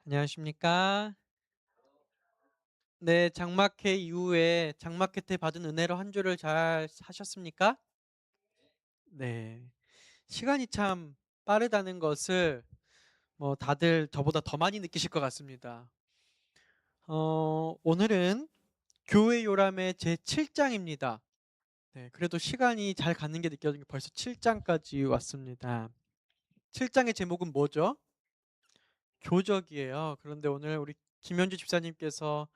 안녕하십니까? 네, 장막회 이후에 장막회 때 받은 은혜로 한 주를 잘 하셨습니까? 네. 시간이 참 빠르다는 것을 다들 저보다 더 많이 느끼실 것 같습니다. 오늘은 교회 요람의 제 7장입니다. 네, 그래도 시간이 잘 가는 게 느껴지는 게 벌써 7장까지 왔습니다. 7장의 제목은 뭐죠? 교적이에요. 그런데 오늘 우리 김현주 집사님께서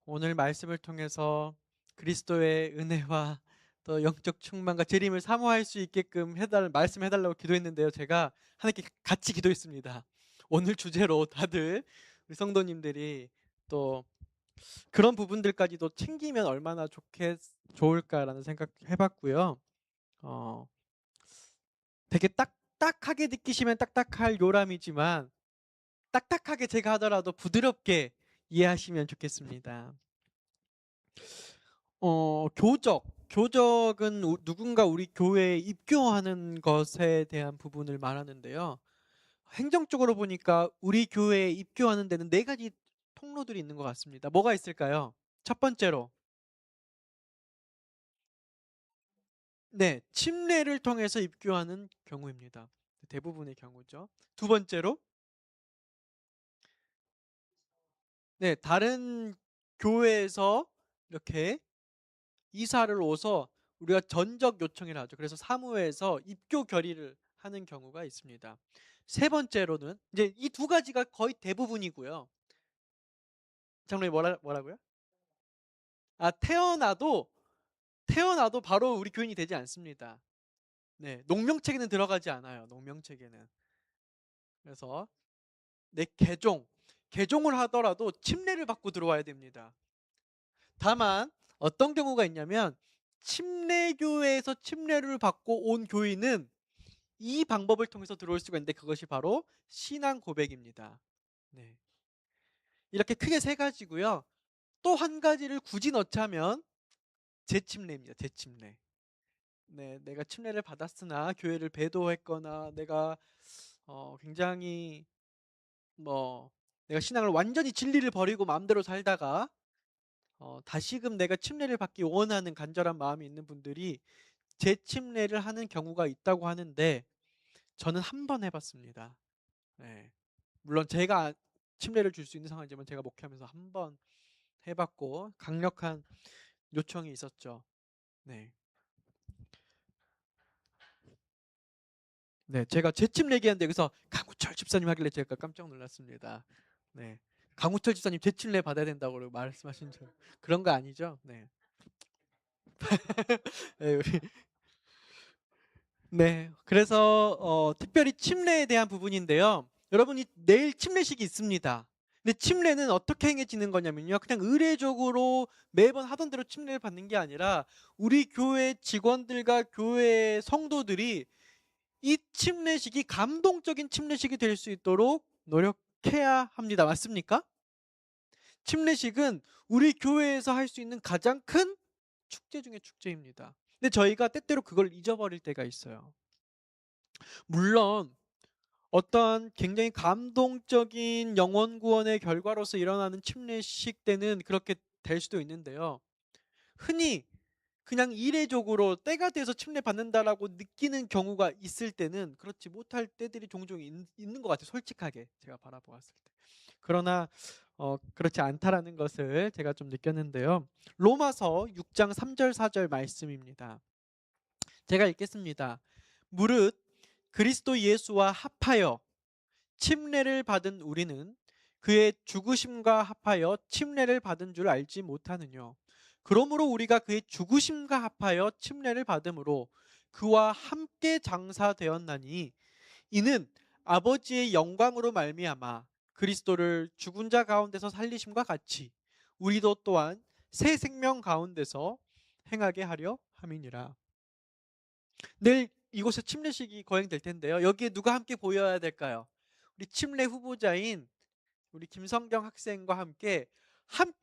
오늘 말씀을 통해서 그리스도의 은혜와 또 영적 충만과 재림을 사모할 수 있게끔 말씀해달라고 기도했는데요. 제가 하나님께 같이 기도했습니다. 오늘 주제로 다들 우리 성도님들이 또 그런 부분들까지도 챙기면 얼마나 좋을까라는 생각 해봤고요. 어, 되게 딱딱하게 느끼시면 딱딱할 요람이지만 딱딱하게 제가 하더라도 부드럽게 이해하시면 좋겠습니다. 교적은 누군가 우리 교회에 입교하는 것에 대한 부분을 말하는데요. 행정적으로 보니까 우리 교회에 입교하는 데는 네 가지 통로들이 있는 것 같습니다. 뭐가 있을까요? 첫 번째로, 네, 침례를 통해서 입교하는 경우입니다. 대부분의 경우죠. 두 번째로, 네, 다른 교회에서 이렇게 이사를 오서 우리가 전적 요청이라 하죠. 그래서 사무회에서 입교 결의를 하는 경우가 있습니다. 세 번째로는 이제 이 두 가지가 거의 대부분이고요. 장로님 뭐라고요? 아, 태어나도 바로 우리 교인이 되지 않습니다. 네, 농명책에는 들어가지 않아요. 농명책에는. 그래서 내 개종을 하더라도 침례를 받고 들어와야 됩니다. 다만 어떤 경우가 있냐면 침례교회에서 침례를 받고 온 교인은 이 방법을 통해서 들어올 수가 있는데 그것이 바로 신앙 고백입니다. 네. 이렇게 크게 세 가지고요. 또 한 가지를 굳이 넣자면 재침례입니다. 재침례. 네, 내가 침례를 받았으나 교회를 배도했거나 내가 굉장히 뭐 내가 신앙을 완전히 진리를 버리고 마음대로 살다가 다시금 내가 침례를 받기 원하는 간절한 마음이 있는 분들이 재침례를 하는 경우가 있다고 하는데 저는 한 번 해봤습니다. 네. 물론 제가 침례를 줄 수 있는 상황이지만 제가 목회하면서 한 번 해봤고 강력한 요청이 있었죠. 네, 네, 제가 재침 얘기하는데 여기서 강우철 집사님 하길래 제가 깜짝 놀랐습니다. 네, 강우철 집사님 재침례 받아야 된다고 말씀하신 줄 그런 거 아니죠? 네, 네, 네, 그래서 특별히 침례에 대한 부분인데요. 여러분이 내일 침례식이 있습니다. 근데 침례는 어떻게 행해지는 거냐면요. 그냥 의례적으로 매번 하던 대로 침례를 받는 게 아니라 우리 교회 직원들과 교회 성도들이 이 침례식이 감동적인 침례식이 될 수 있도록 노력해야 합니다. 맞습니까? 침례식은 우리 교회에서 할 수 있는 가장 큰 축제 중에 축제입니다. 근데 저희가 때때로 그걸 잊어버릴 때가 있어요. 물론 어떤 굉장히 감동적인 영혼 구원의 결과로서 일어나는 침례식 때는 그렇게 될 수도 있는데요. 흔히 그냥 이례적으로 때가 돼서 침례 받는다라고 느끼는 경우가 있을 때는 그렇지 못할 때들이 종종 있는 것 같아요. 솔직하게 제가 바라보았을 때. 그러나 그렇지 않다라는 것을 제가 좀 느꼈는데요. 로마서 6장 3절 4절 말씀입니다. 제가 읽겠습니다. 무릇 그리스도 예수와 합하여 침례를 받은 우리는 그의 죽으심과 합하여 침례를 받은 줄 알지 못하느뇨. 그러므로 우리가 그의 죽으심과 합하여 침례를 받음으로 그와 함께 장사되었나니 이는 아버지의 영광으로 말미암아 그리스도를 죽은 자 가운데서 살리심과 같이 우리도 또한 새 생명 가운데서 행하게 하려 함이니라. 내일 이곳에 침례식이 거행될 텐데요. 여기에 누가 함께 보여야 될까요? 우리 침례 후보자인 우리 김성경 학생과 함께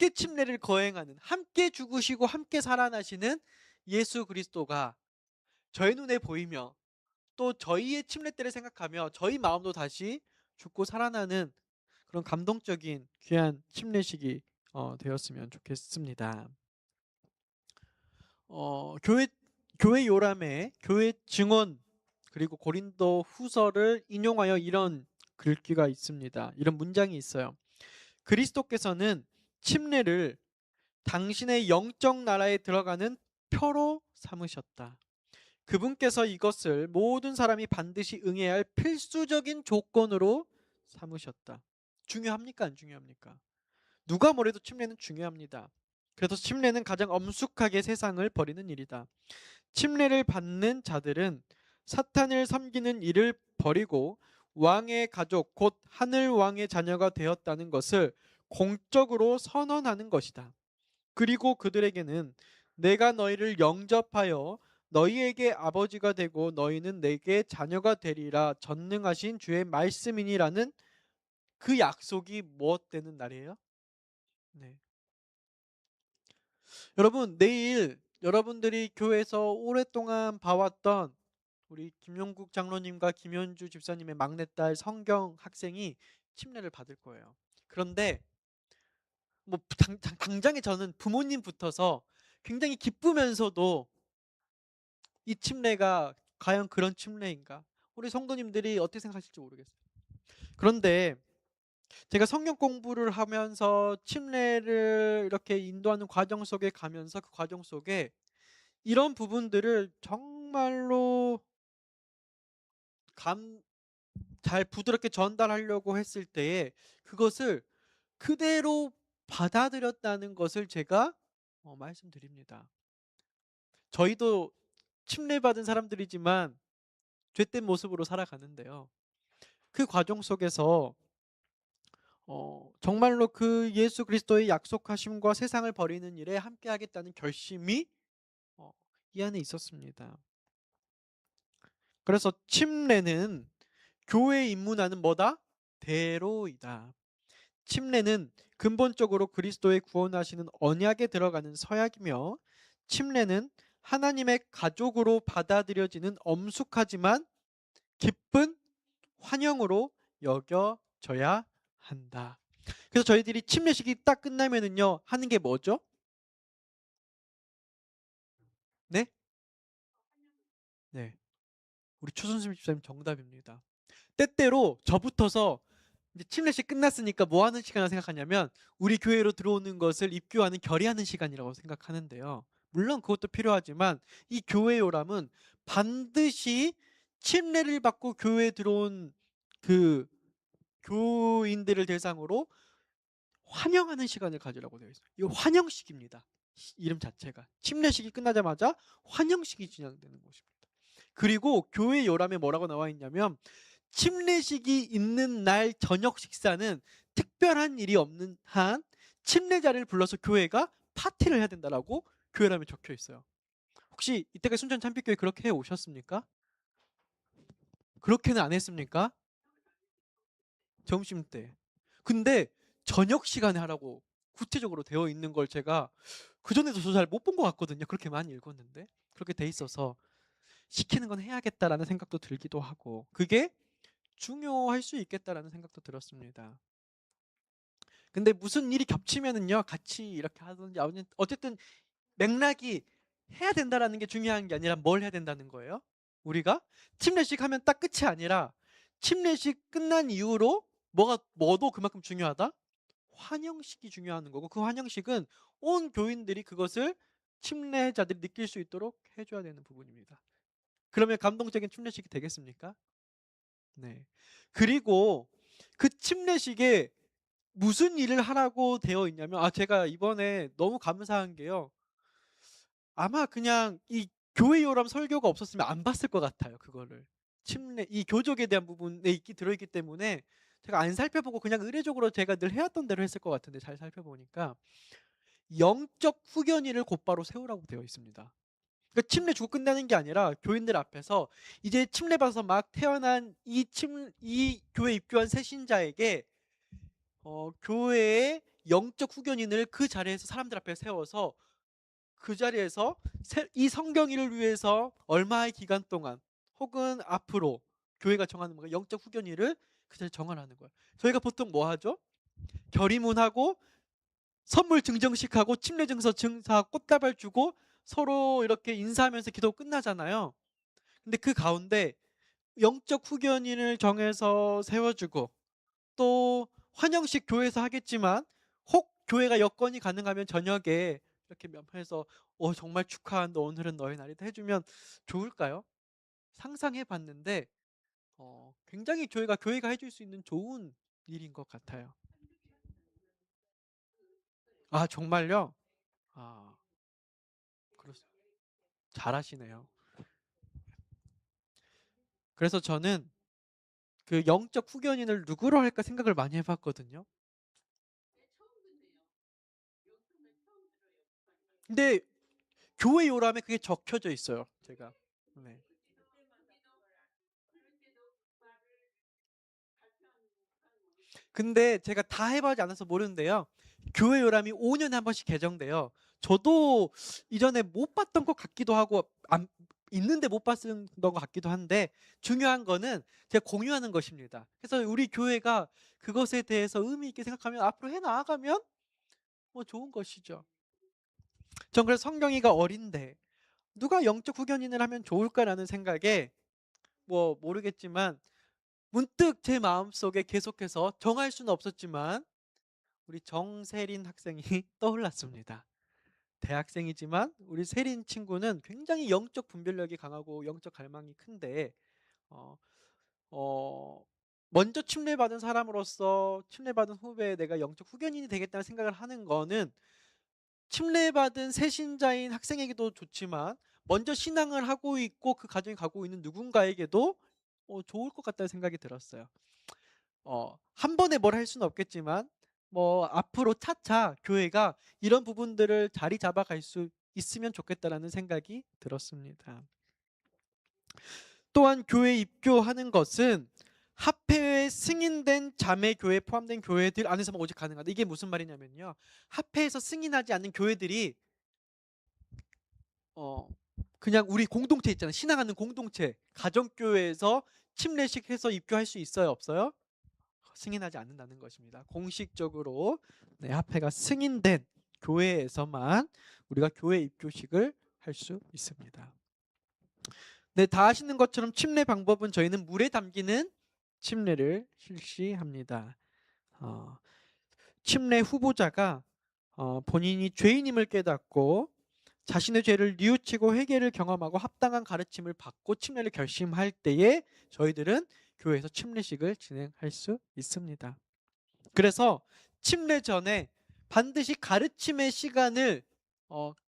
침례를 거행하는, 함께 죽으시고 함께 살아나시는 예수 그리스도가 저희 눈에 보이며 또 저희의 침례 때를 생각하며 저희 마음도 다시 죽고 살아나는 그런 감동적인 귀한 침례식이 되었으면 좋겠습니다. 교회 요람의 교회 증언 그리고 고린도 후서를 인용하여 이런 글귀가 있습니다. 이런 문장이 있어요. 그리스도께서는 침례를 당신의 영적 나라에 들어가는 표로 삼으셨다. 그분께서 이것을 모든 사람이 반드시 응해야 할 필수적인 조건으로 삼으셨다. 중요합니까? 안 중요합니까? 누가 뭐래도 침례는 중요합니다. 그래서 침례는 가장 엄숙하게 세상을 버리는 일이다. 침례를 받는 자들은 사탄을 섬기는 일을 버리고 왕의 가족 곧 하늘 왕의 자녀가 되었다는 것을 공적으로 선언하는 것이다. 그리고 그들에게는 내가 너희를 영접하여 너희에게 아버지가 되고 너희는 내게 자녀가 되리라 전능하신 주의 말씀이니라는 그 약속이 무엇 되는 날이에요? 네. 여러분, 내일 여러분들이 교회에서 오랫동안 봐왔던 우리 김용국 장로님과 김현주 집사님의 막내딸 성경 학생이 침례를 받을 거예요. 그런데 뭐 당장에 저는 부모님부터서 굉장히 기쁘면서도 이 침례가 과연 그런 침례인가? 우리 성도님들이 어떻게 생각하실지 모르겠어요. 그런데 제가 성경 공부를 하면서 침례를 이렇게 인도하는 과정 속에 가면서 그 과정 속에 이런 부분들을 정말로 잘 부드럽게 전달하려고 했을 때에 그것을 그대로 받아들였다는 것을 제가 말씀드립니다. 저희도 침례받은 사람들이지만 죄된 모습으로 살아가는데요. 그 과정 속에서 정말로 그 예수 그리스도의 약속하심과 세상을 버리는 일에 함께 하겠다는 결심이 어, 이 안에 있었습니다. 그래서 침례는 교회에 입문하는 뭐다? 대로이다. 침례는 근본적으로 그리스도의 구원하시는 언약에 들어가는 서약이며 침례는 하나님의 가족으로 받아들여지는 엄숙하지만 기쁜 환영으로 여겨져야 한다. 그래서 저희들이 침례식이 딱 끝나면은요 하는 게 뭐죠? 네? 네. 우리 추순심 집사님 정답입니다. 때때로 저부터서 이제 침례식 끝났으니까 뭐 하는 시간을 생각하냐면 우리 교회로 들어오는 것을 입교하는 결의하는 시간이라고 생각하는데요. 물론 그것도 필요하지만 이 교회 요람은 반드시 침례를 받고 교회에 들어온 그 교인들을 대상으로 환영하는 시간을 가지라고 되어 있어요. 이거 환영식입니다. 이름 자체가. 침례식이 끝나자마자 환영식이 진행되는 것입니다. 그리고 교회 요람에 뭐라고 나와 있냐면 침례식이 있는 날 저녁 식사는 특별한 일이 없는 한 침례자를 불러서 교회가 파티를 해야 된다라고 교회람에 적혀 있어요. 혹시 이때까지 순천 참빛교회 그렇게 해 오셨습니까? 그렇게는 안 했습니까? 점심 때. 근데 저녁 시간에 하라고 구체적으로 되어 있는 걸 제가 그전에도 저 잘 못 본 것 같거든요. 그렇게 많이 읽었는데. 그렇게 돼 있어서 시키는 건 해야겠다라는 생각도 들기도 하고 그게 중요할 수 있겠다라는 생각도 들었습니다. 근데 무슨 일이 겹치면은요 같이 이렇게 하든지 어쨌든 맥락이 해야 된다라는 게 중요한 게 아니라 뭘 해야 된다는 거예요. 우리가 침례식 하면 딱 끝이 아니라 침례식 끝난 이후로 뭐도 그만큼 중요하다. 환영식이 중요한 거고 그 환영식은 온 교인들이 그것을 침례자들이 느낄 수 있도록 해줘야 되는 부분입니다. 그러면 감동적인 침례식이 되겠습니까? 네. 그리고 그 침례식에 무슨 일을 하라고 되어 있냐면 제가 이번에 너무 감사한 게요. 아마 그냥 이 교회 요람 설교가 없었으면 안 봤을 것 같아요. 그거를. 침례 이 교족에 대한 부분에 들어있기 때문에 제가 안 살펴보고 그냥 의례적으로 제가 늘 해왔던 대로 했을 것 같은데 잘 살펴보니까 영적 후견위를 곧바로 세우라고 되어 있습니다. 그러니까 침례 주고 끝나는 게 아니라 교인들 앞에서 이제 침례 받아서 막 태어난 이 교회 입교한 새 신자에게 교회의 영적 후견인을 그 자리에서 사람들 앞에 세워서 그 자리에서 이 성경일을 위해서 얼마의 기간 동안 혹은 앞으로 교회가 정하는 영적 후견인을 그 자리에 정하라는 거예요. 저희가 보통 뭐 하죠? 결의문하고 선물 증정식하고 침례 증서 증사하고 꽃다발 주고 서로 이렇게 인사하면서 기도 끝나잖아요. 근데 그 가운데 영적 후견인을 정해서 세워주고 또 환영식 교회에서 하겠지만 혹 교회가 여건이 가능하면 저녁에 이렇게 면회해서 정말 축하한다. 오늘은 너의 날이다 해주면 좋을까요? 상상해 봤는데 굉장히 교회가 해줄 수 있는 좋은 일인 것 같아요. 아, 정말요? 아, 그렇습니다. 잘하시네요. 그래서 저는 그 영적 후견인을 누구로 할까 생각을 많이 해봤거든요. 근데 교회 요람에 그게 적혀져 있어요. 제가. 네. 근데 제가 다 해보지 않아서 모르는데요. 교회 요람이 5년에 한 번씩 개정돼요. 저도 이전에 못 봤던 것 같기도 하고 있는데 못 봤던 것 같기도 한데 중요한 거는 제가 공유하는 것입니다. 그래서 우리 교회가 그것에 대해서 의미 있게 생각하면 앞으로 해 나아가면 뭐 좋은 것이죠. 전 그래서 성경이가 어린데 누가 영적 후견인을 하면 좋을까라는 생각에 뭐 모르겠지만 문득 제 마음속에 계속해서 정할 수는 없었지만 우리 정세린 학생이 떠올랐습니다. 대학생이지만 우리 세린 친구는 굉장히 영적 분별력이 강하고 영적 갈망이 큰데 어, 어, 먼저 침례받은 사람으로서 침례받은 후배에 내가 영적 후견인이 되겠다는 생각을 하는 거는 침례받은 새신자인 학생에게도 좋지만 먼저 신앙을 하고 있고 그 가정에 가고 있는 누군가에게도 좋을 것 같다는 생각이 들었어요. 한 번에 뭘 할 수는 없겠지만 뭐 앞으로 차차 교회가 이런 부분들을 자리 잡아갈 수 있으면 좋겠다라는 생각이 들었습니다. 또한 교회 입교하는 것은 합회에 승인된 자매교회 포함된 교회들 안에서만 오직 가능하다. 이게 무슨 말이냐면요. 합회에서 승인하지 않는 교회들이 어 그냥 우리 공동체 있잖아요. 신앙하는 공동체, 가정교회에서 침례식 해서 입교할 수 있어요, 없어요? 승인하지 않는다는 것입니다. 공식적으로 합회가 승인된 교회에서만 우리가 교회 입교식을 할 수 있습니다. 네, 다 아시는 것처럼 침례 방법은 저희는 물에 담기는 침례를 실시합니다. 어, 침례 후보자가 본인이 죄인임을 깨닫고 자신의 죄를 뉘우치고 회개를 경험하고 합당한 가르침을 받고 침례를 결심할 때에 저희들은 교회에서 침례식을 진행할 수 있습니다. 그래서 침례 전에 반드시 가르침의 시간을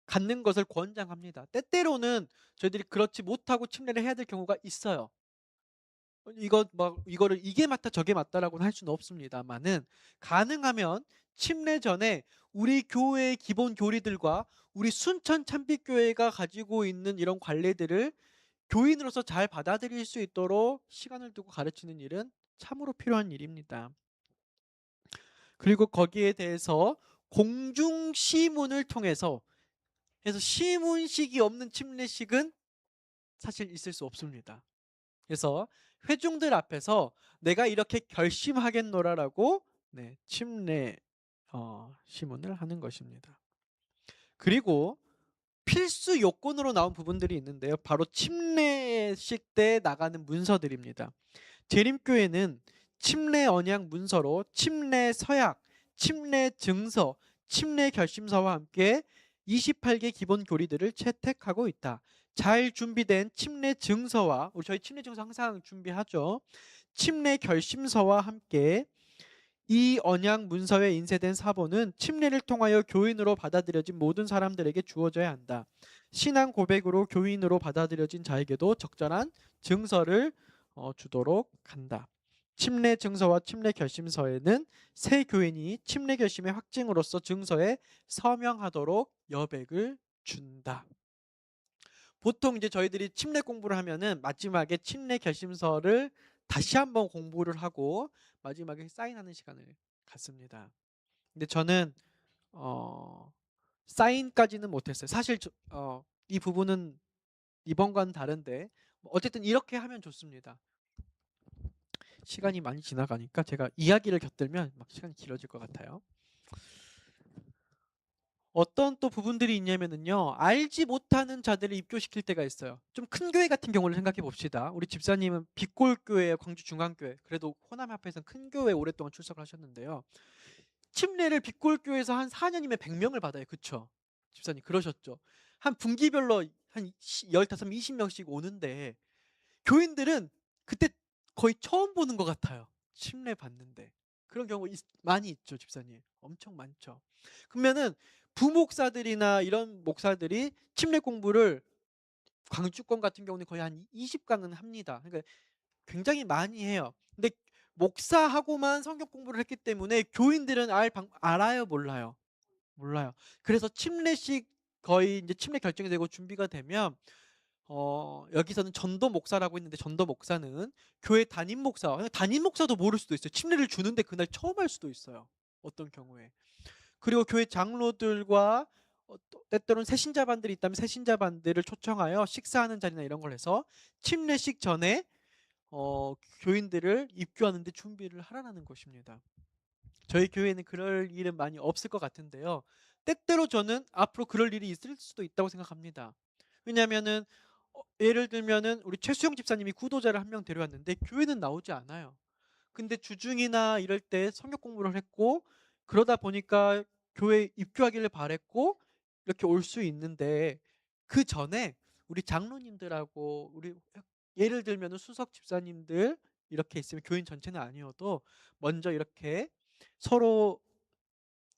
갖는 것을 권장합니다. 때때로는 저희들이 그렇지 못하고 침례를 해야 될 경우가 있어요. 이거를 이게 맞다 저게 맞다라고는 할 수는 없습니다만은 가능하면 침례 전에 우리 교회의 기본 교리들과 우리 순천 참빛교회가 가지고 있는 이런 관례들을 교인으로서 잘 받아들일 수 있도록 시간을 두고 가르치는 일은 참으로 필요한 일입니다. 그리고 거기에 대해서 공중 시문을 통해서 해서 시문식이 없는 침례식은 사실 있을 수 없습니다. 그래서 회중들 앞에서 내가 이렇게 결심하겠노라라고 침례 시문을 하는 것입니다. 그리고 필수 요건으로 나온 부분들이 있는데요. 바로 침례식 때 나가는 문서들입니다. 재림교회는 침례 언약 문서로 침례 서약, 침례 증서, 침례 결심서와 함께 28개 기본 교리들을 채택하고 있다. 잘 준비된 침례 증서와 저희 침례 증서 항상 준비하죠. 침례 결심서와 함께 이 언약 문서에 인쇄된 사본은 침례를 통하여 교인으로 받아들여진 모든 사람들에게 주어져야 한다. 신앙 고백으로 교인으로 받아들여진 자에게도 적절한 증서를 주도록 한다. 침례 증서와 침례 결심서에는 새 교인이 침례 결심의 확증으로서 증서에 서명하도록 여백을 준다. 보통 이제 저희들이 침례 공부를 하면은 마지막에 침례 결심서를 다시 한번 공부를 하고 마지막에 사인하는 시간을 갖습니다. 근데 저는 어, 사인까지는 못했어요. 사실 이 부분은 이번과는 다른데 어쨌든 이렇게 하면 좋습니다. 시간이 많이 지나가니까 제가 이야기를 곁들면 막 시간이 길어질 것 같아요. 어떤 또 부분들이 있냐면은요, 알지 못하는 자들을 입교시킬 때가 있어요. 좀 큰 교회 같은 경우를 생각해 봅시다. 우리 집사님은 빛골교회, 광주 중앙교회, 그래도 호남 합해서는 큰 교회 오랫동안 출석을 하셨는데요. 침례를 빛골교회에서 한 4년이면 100명을 받아요. 그쵸? 집사님 그러셨죠? 한 분기별로 한 15, 20명씩 오는데 교인들은 그때 거의 처음 보는 것 같아요. 침례 받는데. 그런 경우 많이 있죠, 집사님. 엄청 많죠. 그러면은 부목사들이나 이런 목사들이 침례 공부를 광주권 같은 경우는 거의 한 20강은 합니다. 그러니까 굉장히 많이 해요. 근데 목사하고만 성경 공부를 했기 때문에 교인들은 알아요, 몰라요? 몰라요. 그래서 침례식 거의 이제 침례 결정이 되고 준비가 되면 여기서는 전도 목사라고 했는데 전도 목사는 교회 담임 목사, 담임 목사도 모를 수도 있어요. 침례를 주는데 그날 처음 할 수도 있어요. 어떤 경우에. 그리고 교회 장로들과 때때로는 새신자반들이 있다면 새신자반들을 초청하여 식사하는 자리나 이런 걸 해서 침례식 전에 교인들을 입교하는데 준비를 하라는 것입니다. 저희 교회는 그럴 일은 많이 없을 것 같은데요. 때때로 저는 앞으로 그럴 일이 있을 수도 있다고 생각합니다. 왜냐하면은 예를 들면은 우리 최수영 집사님이 구도자를 한 명 데려왔는데 교회는 나오지 않아요. 근데 주중이나 이럴 때 성경 공부를 했고 그러다 보니까 교회 입교하기를 바랬고 이렇게 올 수 있는데 그 전에 우리 장로님들하고 우리 예를 들면은 수석 집사님들 이렇게 있으면 교인 전체는 아니어도 먼저 이렇게 서로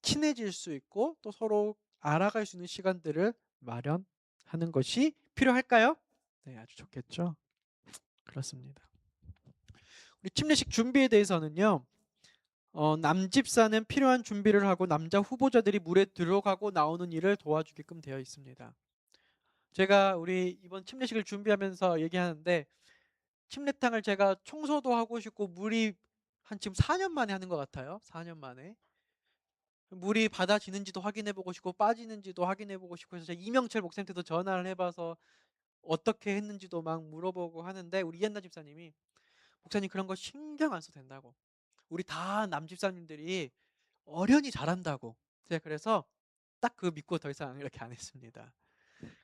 친해질 수 있고 또 서로 알아갈 수 있는 시간들을 마련하는 것이 필요할까요? 네, 아주 좋겠죠. 그렇습니다. 우리 침례식 준비에 대해서는요. 남집사는 필요한 준비를 하고 남자 후보자들이 물에 들어가고 나오는 일을 도와주게끔 되어 있습니다. 제가 우리 이번 침례식을 준비하면서 얘기하는데 침례탕을 제가 청소도 하고 싶고 물이 한 지금 4년 만에 하는 것 같아요. 4년 만에. 물이 받아지는지도 확인해보고 싶고 빠지는지도 확인해보고 싶고 해서 제가 이명철 목사님한테도 전화를 해봐서 어떻게 했는지도 막 물어보고 하는데 우리 이한나 집사님이 목사님 그런 거 신경 안 써도 된다고. 우리 다 남집사님들이 어련히 잘한다고. 제가 그래서 딱 그거 믿고 더 이상 이렇게 안 했습니다.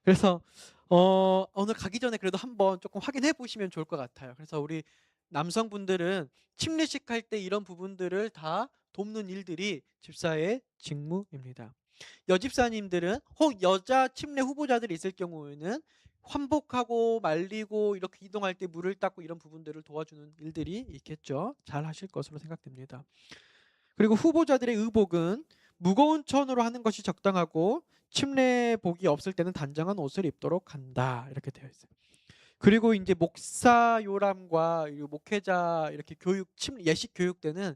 그래서 오늘 가기 전에 그래도 한번 조금 확인해 보시면 좋을 것 같아요. 그래서 우리 남성분들은 침례식 할 때 이런 부분들을 다 돕는 일들이 집사의 직무입니다. 여집사님들은 혹 여자 침례 후보자들이 있을 경우에는 환복하고 말리고 이렇게 이동할 때 물을 닦고 이런 부분들을 도와주는 일들이 있겠죠. 잘 하실 것으로 생각됩니다. 그리고 후보자들의 의복은 무거운 천으로 하는 것이 적당하고 침례복이 없을 때는 단정한 옷을 입도록 한다. 이렇게 되어 있어요. 그리고 이제 목사 요람과 목회자 이렇게 예식 교육 때는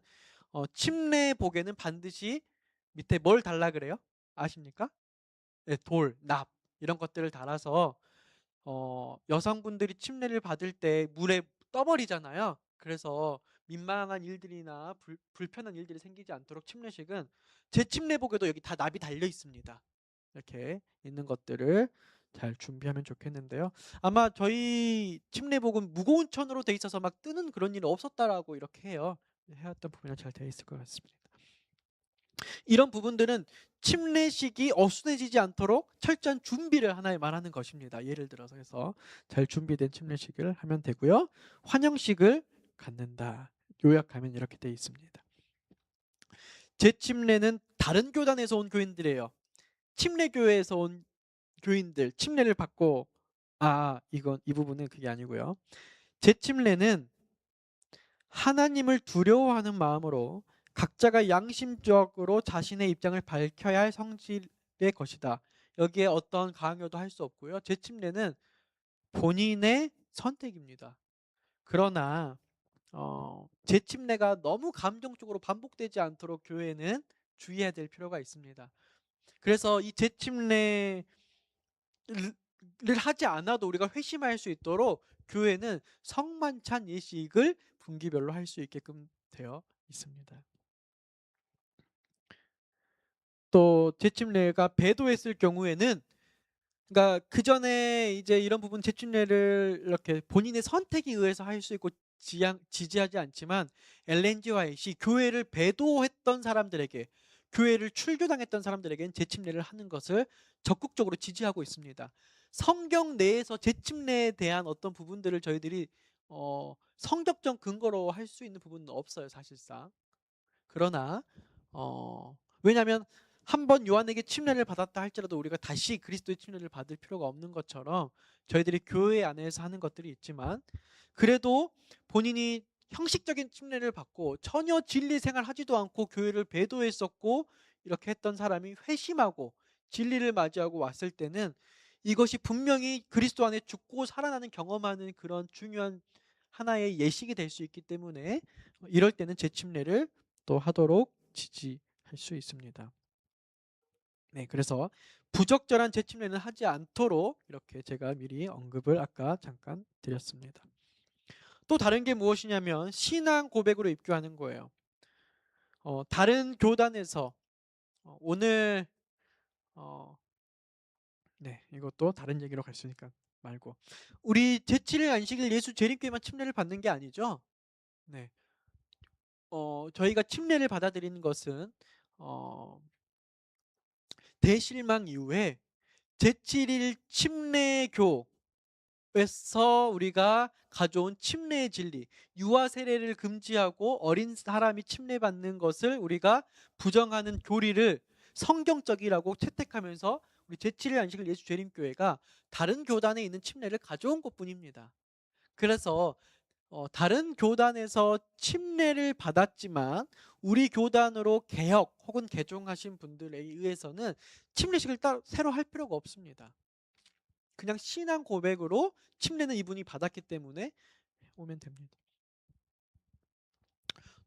침례복에는 반드시 밑에 뭘 달라 그래요? 아십니까? 네, 납 이런 것들을 달아서 여성분들이 침례를 받을 때 물에 떠버리잖아요. 그래서 민망한 일들이나 불편한 일들이 생기지 않도록 침례식은 제 침례복에도 여기 다 납이 달려 있습니다. 이렇게 있는 것들을 잘 준비하면 좋겠는데요. 아마 저희 침례복은 무거운 천으로 돼 있어서 막 뜨는 그런 일은 없었다라고 이렇게 해요. 해왔던 부분이 잘 되어 있을 것 같습니다. 이런 부분들은 침례식이 어수선해지지 않도록 철저한 준비를 하나에 말하는 것입니다. 예를 들어서 해서 잘 준비된 침례식을 하면 되고요. 환영식을 갖는다. 요약하면 이렇게 되어 있습니다. 재침례는 다른 교단에서 온 교인들이에요. 침례교회에서 온 교인들 침례를 받고 이건 이 부분은 그게 아니고요. 재침례는 하나님을 두려워하는 마음으로 각자가 양심적으로 자신의 입장을 밝혀야 할 성질의 것이다. 여기에 어떤 강요도 할 수 없고요. 재침례는 본인의 선택입니다. 그러나 재침례가 너무 감정적으로 반복되지 않도록 교회는 주의해야 될 필요가 있습니다. 그래서 이 재침례를 하지 않아도 우리가 회심할 수 있도록 교회는 성만찬 예식을 분기별로 할 수 있게끔 되어 있습니다. 또 재침례가 배도했을 경우에는 그러니까 그전에 이제 이런 부분 재침례를 이렇게 본인의 선택에 의해서 할 수 있고 지지하지 않지만 엘렌 G 화이트이 교회를 배도했던 사람들에게, 교회를 출교당했던 사람들에게는 재침례를 하는 것을 적극적으로 지지하고 있습니다. 성경 내에서 재침례에 대한 어떤 부분들을 저희들이 성격적 근거로 할 수 있는 부분은 없어요, 사실상. 그러나 왜냐하면 한 번 요한에게 침례를 받았다 할지라도 우리가 다시 그리스도의 침례를 받을 필요가 없는 것처럼 저희들이 교회 안에서 하는 것들이 있지만, 그래도 본인이 형식적인 침례를 받고 전혀 진리 생활하지도 않고 교회를 배도했었고 이렇게 했던 사람이 회심하고 진리를 맞이하고 왔을 때는 이것이 분명히 그리스도 안에 죽고 살아나는 경험하는 그런 중요한 하나의 예식이 될 수 있기 때문에 이럴 때는 재침례를 또 하도록 지지할 수 있습니다. 네, 그래서 부적절한 재침례는 하지 않도록 이렇게 제가 미리 언급을 아까 잠깐 드렸습니다. 또 다른 게 무엇이냐면 신앙 고백으로 입교하는 거예요. 다른 교단에서 오늘 네, 이것도 다른 얘기로 갈 수 있으니까 말고, 우리 제7일 안식일 예수 재림교회만 침례를 받는 게 아니죠. 네, 저희가 침례를 받아들이는 것은 어, 대실망 이후에 제7일 침례교에서 우리가 가져온 침례의 진리, 유아 세례를 금지하고 어린 사람이 침례받는 것을 우리가 부정하는 교리를 성경적이라고 채택하면서 우리 제7일 안식일 예수 재림교회가 다른 교단에 있는 침례를 가져온 것뿐입니다. 그래서 다른 교단에서 침례를 받았지만 우리 교단으로 개혁 혹은 개종하신 분들에 의해서는 침례식을 따로 새로 할 필요가 없습니다. 그냥 신앙 고백으로 침례는 이분이 받았기 때문에 오면 됩니다.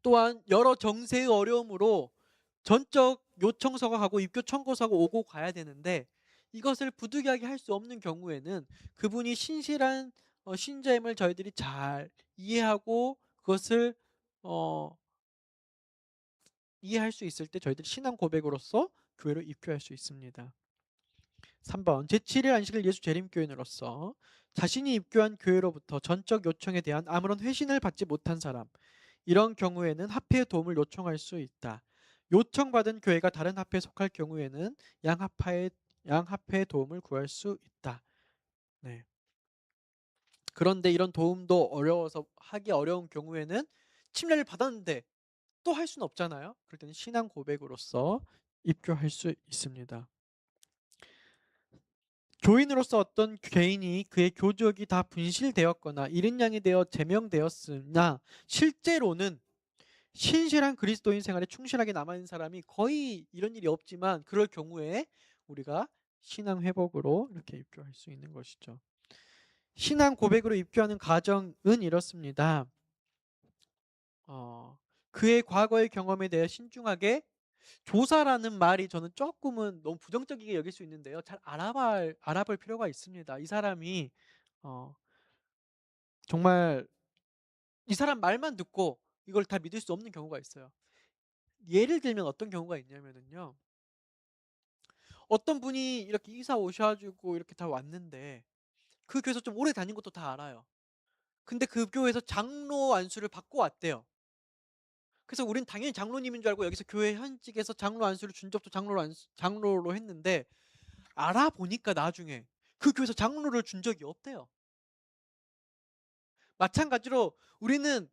또한 여러 정세의 어려움으로 전적 요청서가 가고 입교 청구서가 오고 가야 되는데 이것을 부득이하게 할 수 없는 경우에는 그분이 신실한 신자임을 저희들이 잘 이해하고 그것을 어, 이해할 수 있을 때 저희들이 신앙 고백으로서 교회로 입교할 수 있습니다. 3번 제7일 안식일 예수 재림교인으로서 자신이 입교한 교회로부터 전적 요청에 대한 아무런 회신을 받지 못한 사람, 이런 경우에는 합회의 도움을 요청할 수 있다. 요청받은 교회가 다른 합회에 속할 경우에는 양합회의 도움을 구할 수 있다. 네. 그런데 이런 도움도 어려워서 하기 어려운 경우에는 침례를 받았는데 또 할 수는 없잖아요. 그럴 때는 신앙 고백으로서 입교할 수 있습니다. 교인으로서 어떤 개인이 그의 교족이 다 분실되었거나 이른 양이 되어 제명되었으나 실제로는 신실한 그리스도인 생활에 충실하게 남아있는 사람이 거의 이런 일이 없지만, 그럴 경우에 우리가 신앙 회복으로 이렇게 입교할 수 있는 것이죠. 신앙 고백으로 입교하는 과정은 이렇습니다. 그의 과거의 경험에 대해 신중하게 조사라는 말이 저는 조금은 너무 부정적이게 여길 수 있는데요. 잘 알아볼 필요가 있습니다. 이 사람이 어, 정말 이 사람 말만 듣고 이걸 다 믿을 수 없는 경우가 있어요. 예를 들면 어떤 경우가 있냐면요. 어떤 분이 이렇게 이사 오셔가지고 이렇게 다 왔는데 그 교회에서 좀 오래 다닌 것도 다 알아요. 근데 그 교회에서 장로 안수를 받고 왔대요. 그래서 우린 당연히 장로님인 줄 알고 여기서 교회 현직에서 장로 안수를 준 적도 장로로 했는데, 알아보니까 나중에 그 교회에서 장로를 준 적이 없대요. 마찬가지로 우리는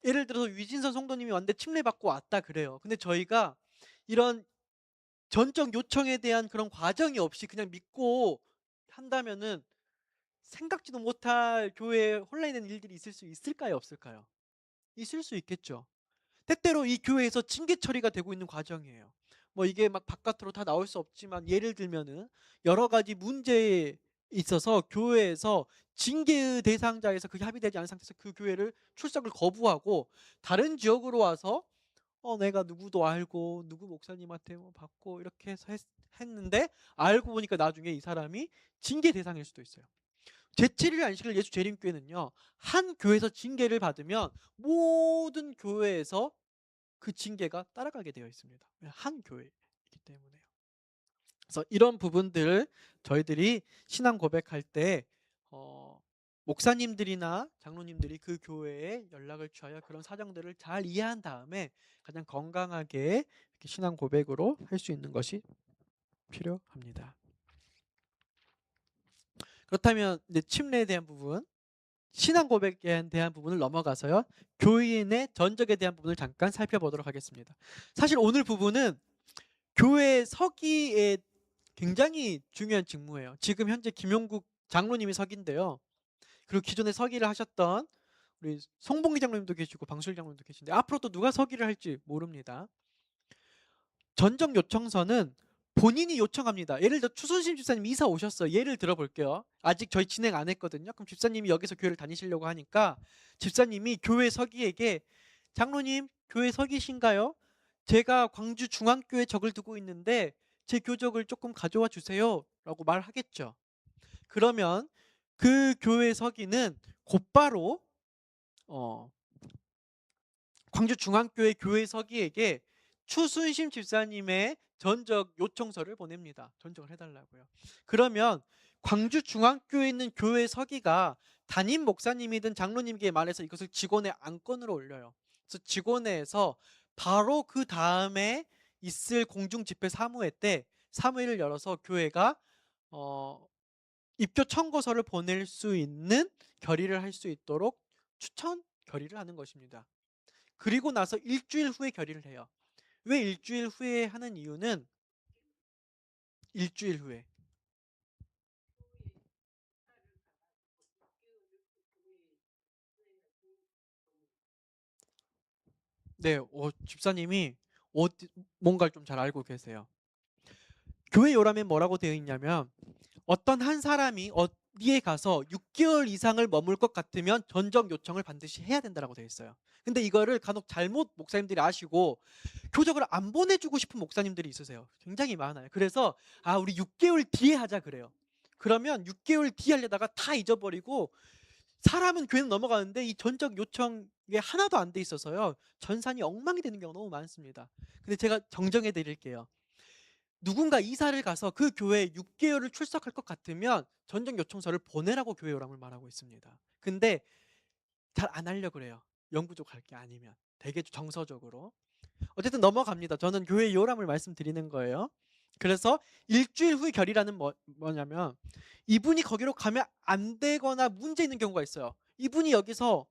예를 들어서 위진선 성도님이 왔는데 침례받고 왔다 그래요. 근데 저희가 이런 전적 요청에 대한 그런 과정이 없이 그냥 믿고 한다면은 생각지도 못할 교회에 혼란이 되는 일들이 있을 수 있을까요, 없을까요? 있을 수 있겠죠. 때때로 이 교회에서 징계 처리가 되고 있는 과정이에요. 뭐 이게 막 바깥으로 다 나올 수 없지만 예를 들면은 여러 가지 문제에 있어서 교회에서 징계의 대상자에서 그게 합의되지 않은 상태에서 그 교회를 출석을 거부하고 다른 지역으로 와서 내가 누구도 알고 누구 목사님한테 뭐 받고 이렇게 해서 했는데 알고 보니까 나중에 이 사람이 징계 대상일 수도 있어요. 제7일 안식일 예수 재림교회는요, 한 교회에서 징계를 받으면 모든 교회에서 그 징계가 따라가게 되어 있습니다. 한 교회이기 때문에요. 그래서 이런 부분들을 저희들이 신앙 고백할 때 어, 목사님들이나 장로님들이 그 교회에 연락을 취하여 그런 사정들을 잘 이해한 다음에 가장 건강하게 이렇게 신앙 고백으로 할 수 있는 것이 필요합니다. 그렇다면 이제 침례에 대한 부분, 신앙 고백에 대한 부분을 넘어가서요, 교인의 전적에 대한 부분을 잠깐 살펴보도록 하겠습니다. 사실 오늘 부분은 교회 서기에 굉장히 중요한 직무예요. 지금 현재 김용국 장로님이 서기인데요. 그리고 기존에 서기를 하셨던 우리 송봉기 장로님도 계시고 방술 장로님도 계신데 앞으로 또 누가 서기를 할지 모릅니다. 전적 요청서는 본인이 요청합니다. 예를 들어 추순심 집사님 이사 오셨어요. 예를 들어볼게요. 아직 저희 진행 안 했거든요. 그럼 집사님이 여기서 교회를 다니시려고 하니까 집사님이 교회 서기에게 장로님 교회 서기신가요? 제가 광주 중앙교회 적을 두고 있는데 제 교적을 조금 가져와 주세요 라고 말하겠죠. 그러면 그 교회 서기는 곧바로 광주 중앙교회 교회 서기에게 추순심 집사님의 전적 요청서를 보냅니다. 전적을 해달라고요. 그러면 광주 중앙교회에 있는 교회 서기가 담임 목사님이든 장로님에게 말해서 이것을 직원의 안건으로 올려요. 그래서 직원회에서 바로 그 다음에 있을 공중집회 사무회 때 사무회를 열어서 교회가 입교 청구서를 보낼 수 있는 결의를 할 수 있도록 추천 결의를 하는 것입니다. 그리고 나서 일주일 후에 결의를 해요. 왜 일주일 후에 하는 이유는 일주일 후에. 네, 집사님이 뭔가를 좀 잘 알고 계세요. 교회 요람에 뭐라고 되어 있냐면 어떤 한 사람이 어디에 가서 6개월 이상을 머물 것 같으면 전적 요청을 반드시 해야 된다고 되어 있어요. 근데 이거를 간혹 잘못 목사님들이 아시고 교적을 안 보내주고 싶은 목사님들이 있으세요. 굉장히 많아요. 그래서 우리 6개월 뒤에 하자 그래요. 그러면 6개월 뒤에 하려다가 다 잊어버리고 사람은 교회는 넘어가는데 이 전적 요청에 하나도 안 돼 있어서요. 전산이 엉망이 되는 경우가 너무 많습니다. 근데 제가 정정해 드릴게요. 누군가 이사를 가서 그 교회에 6개월을 출석할 것 같으면 전적 요청서를 보내라고 교회 요람을 말하고 있습니다. 근데 잘 안 하려고 그래요. 영구적 할 게 아니면. 되게 정서적으로. 어쨌든 넘어갑니다. 저는 교회 요람을 말씀드리는 거예요. 그래서 일주일 후 결의라는 뭐냐면 이분이 거기로 가면 안 되거나 문제 있는 경우가 있어요. 이분이 여기서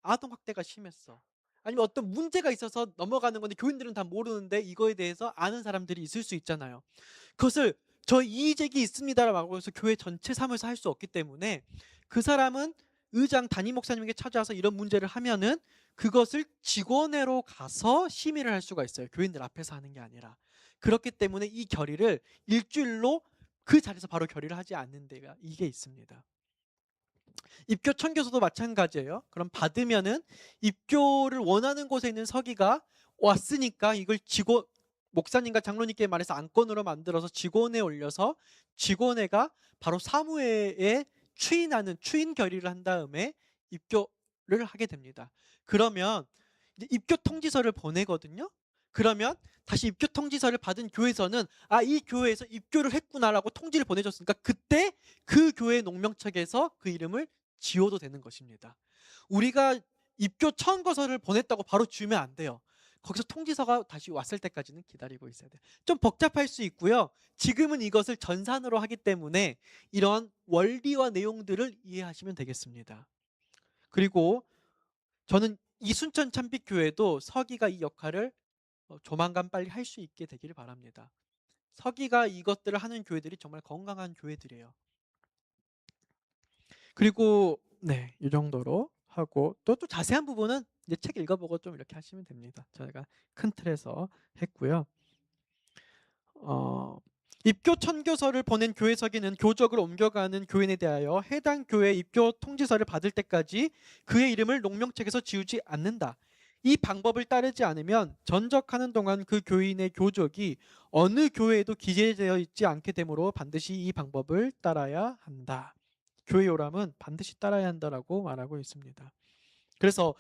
아동학대가 심했어. 아니면 어떤 문제가 있어서 넘어가는 건데 교인들은 다 모르는데 이거에 대해서 아는 사람들이 있을 수 있잖아요. 그것을 저 이의제기 있습니다라고 해서 교회 전체 사무에서 할 수 없기 때문에 그 사람은 의장 담임 목사님에게 찾아와서 이런 문제를 하면은 그것을 직원회로 가서 심의를 할 수가 있어요. 교인들 앞에서 하는 게 아니라. 그렇기 때문에 이 결의를 일주일로 그 자리에서 바로 결의를 하지 않는 데가 이게 있습니다. 입교 청교서도 마찬가지예요. 그럼 받으면은 입교를 원하는 곳에 있는 서기가 왔으니까 이걸 직원 목사님과 장로님께 말해서 안건으로 만들어서 직원에 올려서 직원회가 바로 사무회에 추인하는 추인 결의를 한 다음에 입교를 하게 됩니다. 그러면 이제 입교 통지서를 보내거든요. 그러면 다시 입교 통지서를 받은 교회에서는 이 교회에서 입교를 했구나라고 통지를 보내줬으니까 그때 그 교회 농명책에서 그 이름을 지워도 되는 것입니다. 우리가 입교 청구서를 보냈다고 바로 지우면 안 돼요. 거기서 통지서가 다시 왔을 때까지는 기다리고 있어야 돼요. 좀 복잡할 수 있고요. 지금은 이것을 전산으로 하기 때문에 이런 원리와 내용들을 이해하시면 되겠습니다. 그리고 저는 이순천 참빛교회도 서기가 이 역할을 조만간 빨리 할 수 있게 되기를 바랍니다. 서기가 이것들을 하는 교회들이 정말 건강한 교회들이에요. 그리고 네, 이 정도로 하고 또 자세한 부분은 이제 책 읽어보고 좀 이렇게 하시면 됩니다. 저희가 큰 틀에서 했고요. 입교 청교서를 보낸 교회 서기는 교적을 옮겨가는 교인에 대하여 해당 교회 입교 통지서를 받을 때까지 그의 이름을 농명책에서 지우지 않는다. 이 방법을 따르지 않으면 전적하는 동안 그 교인의 교적이 어느 교회에도 기재되어 있지 않게 되므로 반드시 이 방법을 따라야 한다. 교회 요람은 반드시 따라야 한다라고 말하고 있습니다. 그래서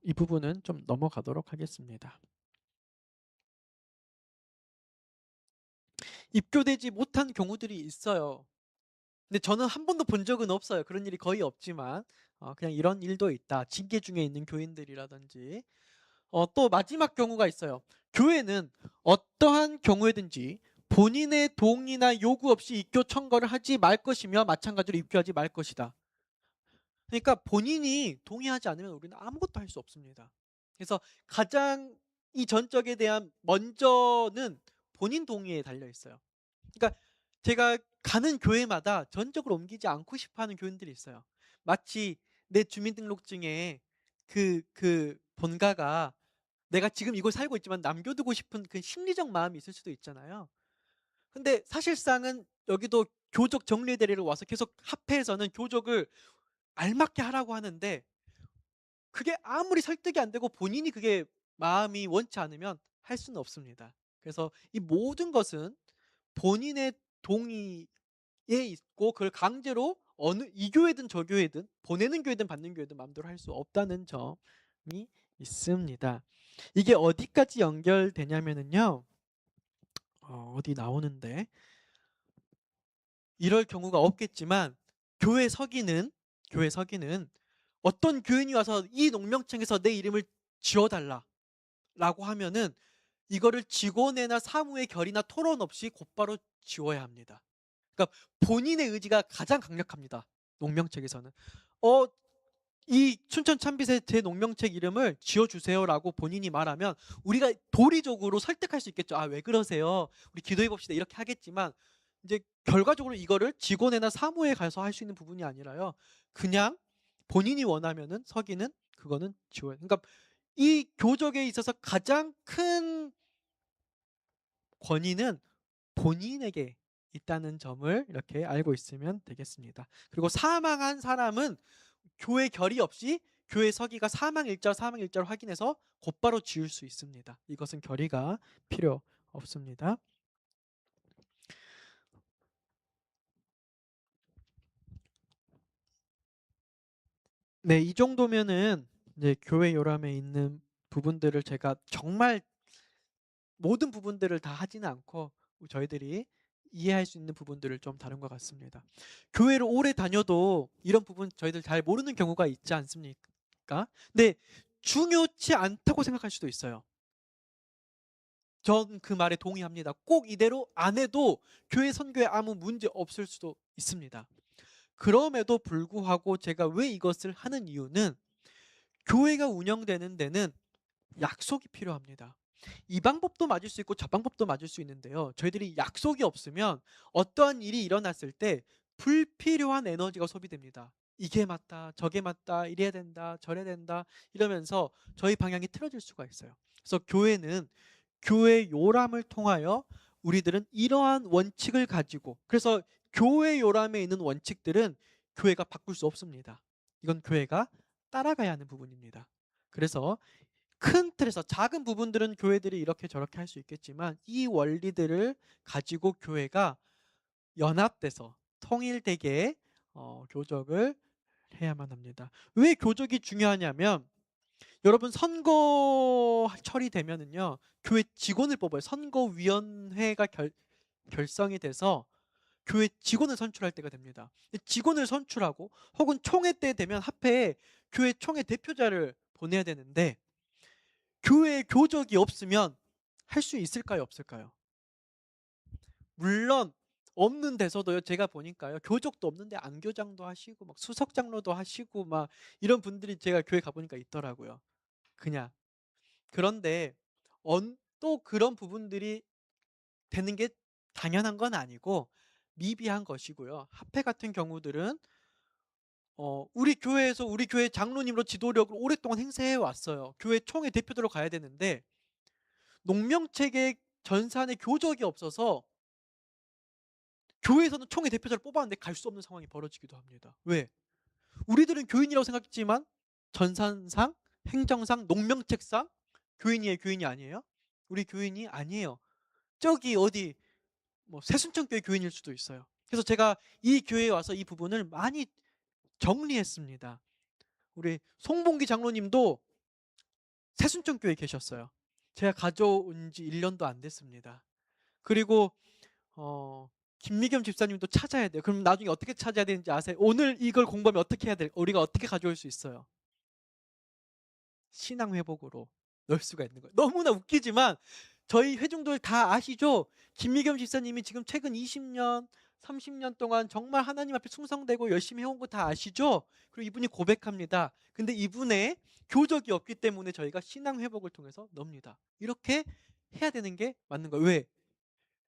이 부분은 좀 넘어가도록 하겠습니다. 입교되지 못한 경우들이 있어요. 근데 저는 한 번도 본 적은 없어요. 그런 일이 거의 없지만 그냥 이런 일도 있다. 징계 중에 있는 교인들이라든지. 또 마지막 경우가 있어요. 교회는 어떠한 경우에든지 본인의 동의나 요구 없이 입교 청구를 하지 말 것이며 마찬가지로 입교하지 말 것이다. 그러니까 본인이 동의하지 않으면 우리는 아무것도 할 수 없습니다. 그래서 가장 이 전적에 대한 먼저는 본인 동의에 달려 있어요. 그러니까 제가 가는 교회마다 전적으로 옮기지 않고 싶어 하는 교인들이 있어요. 마치 내 주민등록증에 그 본가가 내가 지금 이곳 살고 있지만 남겨두고 싶은 그 심리적 마음이 있을 수도 있잖아요. 근데 사실상은 여기도 교적 정례대리를 와서 계속 합회에서는 교적을 알맞게 하라고 하는데 그게 아무리 설득이 안 되고 본인이 그게 마음이 원치 않으면 할 수는 없습니다. 그래서 이 모든 것은 본인의 동의에 있고 그걸 강제로 어느 이 교회든 저 교회든 보내는 교회든 받는 교회든 마음대로 할 수 없다는 점이 있습니다. 이게 어디까지 연결되냐면은요. 어디 나오는데 이럴 경우가 없겠지만 교회 서기는 교회 서기는 어떤 교인이 와서 이 농명청에서 내 이름을 지워달라라고 하면은 이거를 직원회나 사무의 결의나 토론 없이 곧바로 지워야 합니다. 그러니까 본인의 의지가 가장 강력합니다. 농명책에서는 이 춘천 참빛의 제 농명책 이름을 지어주세요라고 본인이 말하면 우리가 도리적으로 설득할 수 있겠죠. 아, 왜 그러세요? 우리 기도해 봅시다. 이렇게 하겠지만 이제 결과적으로 이거를 직원회나 사무에 가서 할 수 있는 부분이 아니라요. 그냥 본인이 원하면은 서기는 그거는 지워요. 그러니까 이 교적에 있어서 가장 큰 권위는 본인에게 있다는 점을 이렇게 알고 있으면 되겠습니다. 그리고 사망한 사람은 교회 결의 없이 교회 서기가 사망일자를 확인해서 곧바로 지울 수 있습니다. 이것은 결의가 필요 없습니다. 네, 이 정도면은 이제 교회 요람에 있는 부분들을 제가 정말 모든 부분들을 다 하지는 않고 저희들이 이해할 수 있는 부분들을 좀 다룬 것 같습니다. 교회를 오래 다녀도 이런 부분 저희들 잘 모르는 경우가 있지 않습니까? 근데 중요치 않다고 생각할 수도 있어요. 전 그 말에 동의합니다. 꼭 이대로 안 해도 교회 선교에 아무 문제 없을 수도 있습니다. 그럼에도 불구하고 제가 왜 이것을 하는 이유는 교회가 운영되는 데는 약속이 필요합니다. 이 방법도 맞을 수 있고 저 방법도 맞을 수 있는데요. 저희들이 약속이 없으면 어떠한 일이 일어났을 때 불필요한 에너지가 소비됩니다. 이게 맞다, 저게 맞다, 이래야 된다, 저래야 된다 이러면서 저희 방향이 틀어질 수가 있어요. 그래서 교회는 교회 요람을 통하여 우리들은 이러한 원칙을 가지고 그래서 교회 요람에 있는 원칙들은 교회가 바꿀 수 없습니다. 이건 교회가 따라가야 하는 부분입니다. 그래서 큰 틀에서 작은 부분들은 교회들이 이렇게 저렇게 할 수 있겠지만 이 원리들을 가지고 교회가 연합돼서 통일되게 교적을 해야만 합니다. 왜 교적이 중요하냐면 여러분 선거 처리되면은요 교회 직원을 뽑아요. 선거위원회가 결성이 돼서 교회 직원을 선출할 때가 됩니다. 직원을 선출하고 혹은 총회 때 되면 합회에 교회 총회 대표자를 보내야 되는데 교회에 교적이 없으면 할 수 있을까요? 없을까요? 물론 없는 데서도요. 제가 보니까요. 교적도 없는데 안교장도 하시고 막 수석장로도 하시고 막 이런 분들이 제가 교회 가보니까 있더라고요. 그냥. 그런데 또 그런 부분들이 되는 게 당연한 건 아니고 미비한 것이고요. 합회 같은 경우들은 우리 교회에서 우리 교회 장로님으로 지도력을 오랫동안 행사해 왔어요. 교회 총회 대표들로 가야 되는데 농명책에 전산에 교적이 없어서 교회에서는 총회 대표자를 뽑았는데 갈 수 없는 상황이 벌어지기도 합니다. 왜? 우리들은 교인이라고 생각했지만 전산상, 행정상, 농명책상 교인이에요, 교인이 아니에요? 우리 교인이 아니에요. 저기 어디 뭐 새순천교회 교인일 수도 있어요. 그래서 제가 이 교회에 와서 이 부분을 많이 정리했습니다. 우리 송봉기 장로님도 새순천교회에 계셨어요. 제가 가져온 지 1년도 안 됐습니다. 그리고 김미겸 집사님도 찾아야 돼요. 그럼 나중에 어떻게 찾아야 되는지 아세요? 오늘 이걸 공부하면 어떻게 해야 돼? 우리가 어떻게 가져올 수 있어요? 신앙 회복으로 넣을 수가 있는 거예요. 너무나 웃기지만 저희 회중들 다 아시죠? 김미겸 집사님이 지금 최근 20년, 30년 동안 정말 하나님 앞에 충성되고 열심히 해온 거 다 아시죠? 그리고 이분이 고백합니다. 근데 이분의 교적이 없기 때문에 저희가 신앙 회복을 통해서 넣습니다. 이렇게 해야 되는 게 맞는 거예요. 왜?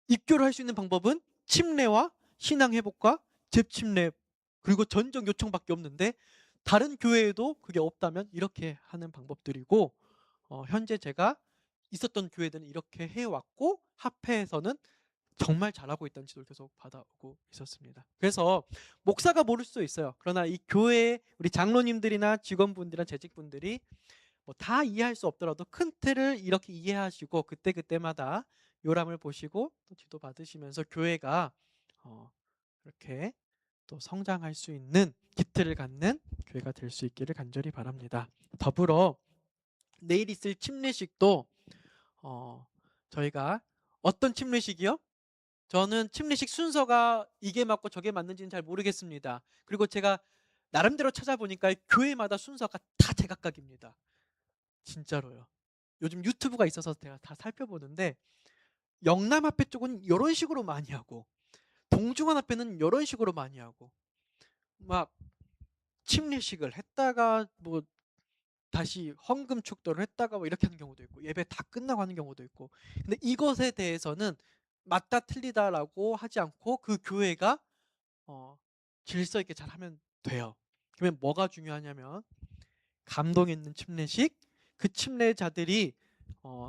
입교를 할 수 있는 방법은 침례와 신앙 회복과 재침례 그리고 전적 요청밖에 없는데 다른 교회에도 그게 없다면 이렇게 하는 방법들이고 현재 제가 있었던 교회들은 이렇게 해왔고 합회에서는 정말 잘하고 있다는 지도를 계속 받아오고 있었습니다. 그래서 목사가 모를 수도 있어요. 그러나 이 교회 우리 장로님들이나 직원분들이나 재직분들이 뭐 다 이해할 수 없더라도 큰 틀을 이렇게 이해하시고 그때그때마다 요람을 보시고 또 지도 받으시면서 교회가 이렇게 또 성장할 수 있는 기틀을 갖는 교회가 될 수 있기를 간절히 바랍니다. 더불어 내일 있을 침례식도 저희가 어떤 침례식이요? 저는 침례식 순서가 이게 맞고 저게 맞는지는 잘 모르겠습니다. 그리고 제가 나름대로 찾아보니까 교회마다 순서가 다 제각각입니다. 진짜로요. 요즘 유튜브가 있어서 제가 다 살펴보는데 영남합회 쪽은 이런 식으로 많이 하고 동중한합회는 이런 식으로 많이 하고 막 침례식을 했다가 뭐 다시 헌금 축도를 했다가 뭐 이렇게 하는 경우도 있고 예배 다 끝나고 하는 경우도 있고 근데 이것에 대해서는 맞다 틀리다라고 하지 않고 그 교회가 질서 있게 잘 하면 돼요. 그러면 뭐가 중요하냐면 감동 있는 침례식 그 침례자들이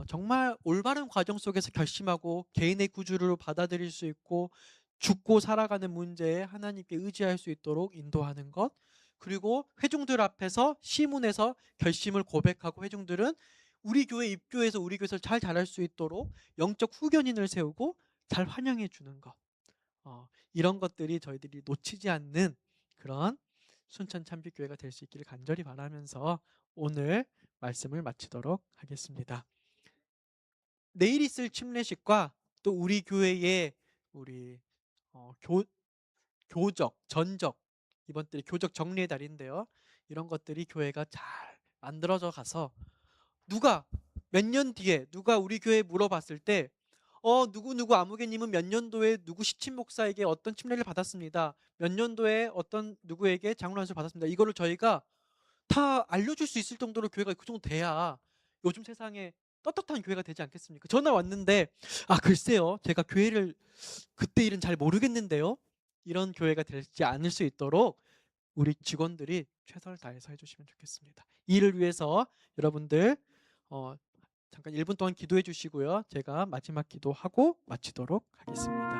정말 올바른 과정 속에서 결심하고 개인의 구주를 받아들일 수 있고 죽고 살아가는 문제에 하나님께 의지할 수 있도록 인도하는 것 그리고 회중들 앞에서 시문에서 결심을 고백하고 회중들은 우리 교회 입교해서 우리 교회에서 잘 자랄 수 있도록 영적 후견인을 세우고 잘 환영해 주는 것 이런 것들이 저희들이 놓치지 않는 그런 순천 참빛교회가 될 수 있기를 간절히 바라면서 오늘 말씀을 마치도록 하겠습니다. 내일 있을 침례식과 또 우리 교회의 우리 교적, 전적 이번 달이 교적 정리의 달인데요. 이런 것들이 교회가 잘 만들어져 가서 누가 몇 년 뒤에 누가 우리 교회에 물어봤을 때 누구 아무개님은 몇 년도에 누구 시친 목사에게 어떤 침례를 받았습니다. 몇 년도에 어떤 누구에게 장로 안수를 받았습니다. 이거를 저희가 다 알려줄 수 있을 정도로 교회가 그 정도 돼야 요즘 세상에 떳떳한 교회가 되지 않겠습니까? 전화 왔는데 글쎄요 제가 교회를 그때 일은 잘 모르겠는데요. 이런 교회가 되지 않을 수 있도록 우리 직원들이 최선을 다해서 해주시면 좋겠습니다. 이를 위해서 여러분들 잠깐 1분 동안 기도해 주시고요. 제가 마지막 기도하고 마치도록 하겠습니다.